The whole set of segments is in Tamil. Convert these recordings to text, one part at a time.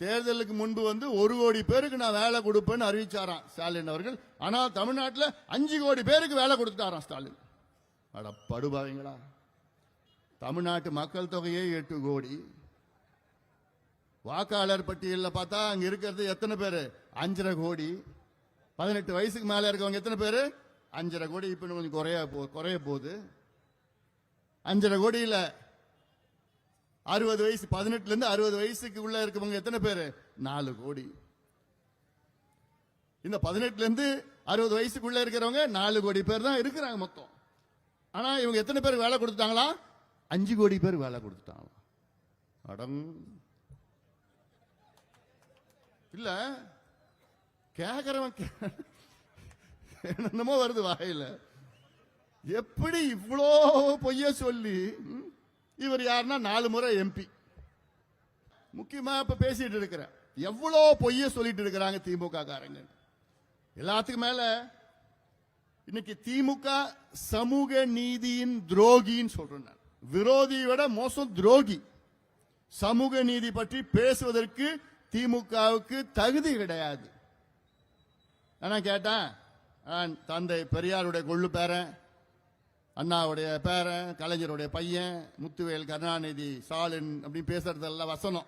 தேர்தலுக்கு முன்பு ஒரு கோடி பேருக்கு நான் வேலை கொடுப்பேன்னு அறிவிச்சாராம் ஸ்டாலின் அவர்கள். ஆனால் தமிழ்நாட்டில் 5 கோடி பேருக்கு வேலை கொடுத்துட்டாராம் ஸ்டாலின். அட படுபாவீங்களா, தமிழ்நாட்டு மக்கள் தொகையே 8 கோடி. வாக்காளர் பட்டியலில் பார்த்தா அங்க இருக்கிறது எத்தனை பேரு? 5.5 கோடி. 18 வயசுக்கு மேல இருக்கவங்க எத்தனை பேரு? 5.5 கோடி. இப்ப கொஞ்சம் குறைய போகுது. 5.5 கோடியில 60 வயசு, 18ல இருந்து 60 வயசுக்கு உள்ள இருக்கவங்க எத்தனை பேரு? 4 கோடி. இந்த 18ல இருந்து 60 வயசுக்குள்ள இருக்கிறவங்க 4 கோடி பேர் தான் இருக்கிறாங்க மொத்தம். ஆனா இவங்க எத்தனை பேர் வேலை கொடுத்துட்டாங்களா? 5 கோடி பேர் வேலை கொடுத்துட்டாங்க. அடம் இல்ல, கேக்குறவன் என்னமோ வருது வாயில. எப்படி இவ்வளோ பொய்ய சொல்லி இவர் யாருன்னா 4 முறை எம்பி. முக்கியமா இப்ப பேசிட்டு இருக்கிற எவ்வளோ பொய்ய சொல்லிட்டு இருக்கிறாங்க திமுக காரங்க. எல்லாத்துக்கும் மேல இன்னைக்கு திமுக சமூக நீதியின் துரோகின்னு சொல்றேன். விரோதியை விட மோசம் துரோகி. சமூக நீதி பற்றி பேசுவதற்கு திமுகவுக்கு தகுதி கிடையாது. ஆனா கேட்டேன், தந்தை பெரியாருடைய கொள்ளு பேரன், அண்ணாவுடைய பேரன், கலைஞருடைய பையன், முத்துவேல், கருணாநிதி, ஸ்டாலின் அப்படின்னு பேசுறதெல்லாம் வசனம்.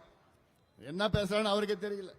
என்ன பேசுறான்னு அவருக்கே தெரியல.